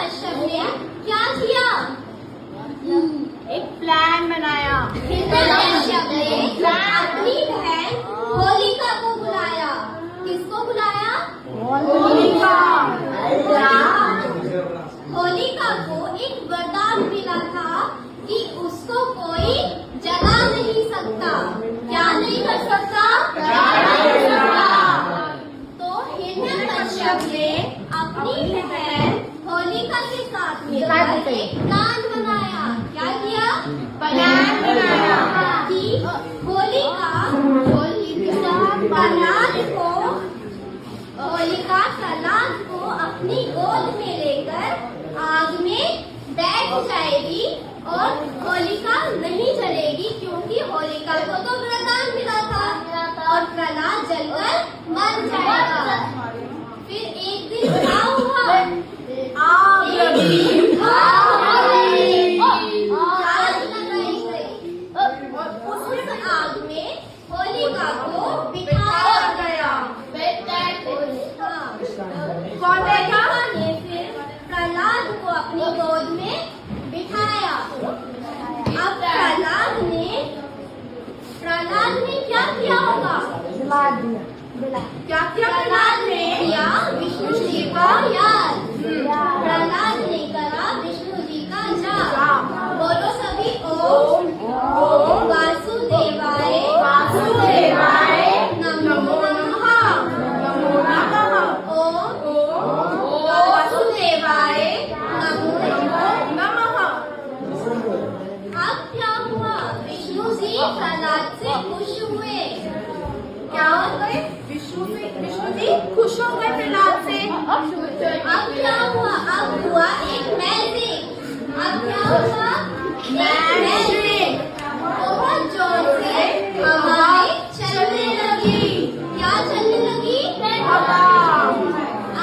कश्यप ने क्या किया? एक प्लान बनाया। हिरण्यकश्यप ने अपनी बहन होलिका को बुलाया। किसको बुलाया? होलिका। होलिका को एक वरदान मिला था कि उसको कोई जला नहीं सकता। क्या नहीं कर सकता? तो हिरण्यकश्यप ने अपनी बहन होलिका के साथ मिलकर एक प्लान बनाया। क्या किया? प्लान बनाया कि होलिका प्रहलाद को अपनी गोद में लेकर आग में बैठ जाएगी और होलिका नहीं जलेगी, क्योंकि होलिका को तो वरदान मिला था और प्रहलाद जलकर मर जाएगा। फिर एक दिन क्या हुआ? आग लगाई गई। उस आग में होलिका को बिठाया गया। होलिका ने फिर प्रहलाद को अपनी गोद में बिठाया। अब प्रहलाद ने क्या किया होगा? क्या किया प्रहलाद ने? किया विष्णु जी का याद। प्रहलाद ने करा विष्णु जी का जाप। बोलो सभी ओम वासुदेवाय नमो नमः। ओम वासुदेवाय नमो नमः। अब क्या हुआ? विष्णु जी प्रहलाद से खुश हुए। क्या हो गए? विष्णु जी खुश हो गए प्रहलाद से। अब क्या हुआ? अब हुआ एक मैजिक। अब क्या हुआ? मैजिक। बहुत जोर से हवाएं चलने लगी। क्या चलने लगी? हवा।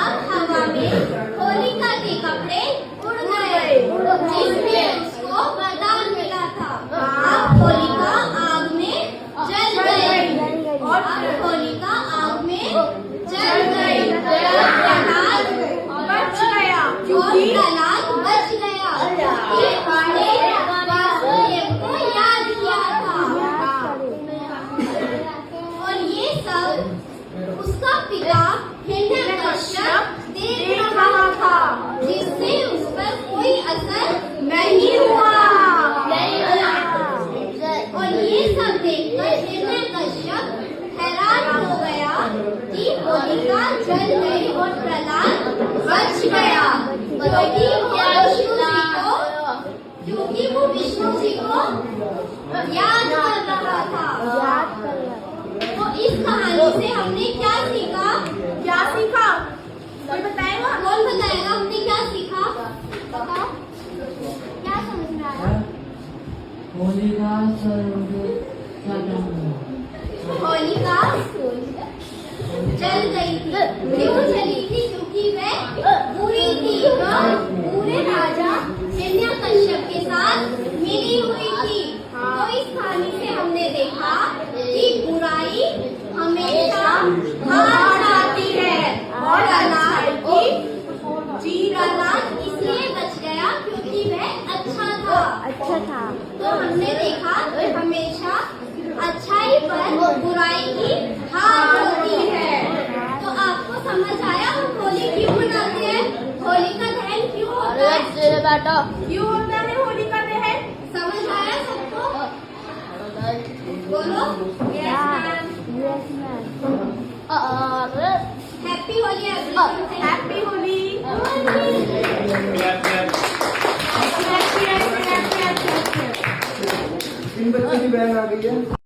अब हवा में होलिका के कपड़े उड़ गए, जिसमें उसको वरदान मिला था। अब होलिका आग में जल गई। और होलिका आग में जल गई। प्रहलाद बच गया। और प्रहलाद बच गया क्योंकि उसने वासुदेव को याद किया था। और ये सब उसका पिता हिरण्यकश्यप देख रहा था, जिससे उस पर कोई असर नहीं हुआ। और ये सब देखकर हिरण्यकश्यप हैरान हो गया कि होलिका जल गई और प्रहलाद बच गया, क्योंकि वो विष्णु जी को याद कर रहा था। तो इस कहानी से हमने क्या सीखा? क्या सीखा? कोई बताएगा? कौन बताएगा? हमने क्या सीखा? बताओ, क्या समझ में आया? होलिका होलिका जल गई थी। क्यों जली थी? क्योंकि वह बुरी थी। पूरे राजा हिरण्यकश्यप के साथ मिली हुई थी। तो इस कहानी से हमने देखा कि बुराई हमेशा हार जाती है और प्रहलाद इसलिए बच गया क्योंकि वह अच्छा था। तो हमने देखा हमेशा अच्छाई पर बुराई की हार होती है। तो आपको समझ आया हम होली क्यों मनाते हैं? होली का दहन क्यों होता है? क्यों होता है होली का दहन? समझ आया सबको? बोलो yes ma'am. Happy Holi everyone. Happy Holi. तीन बच्चे की बहन आ गई है।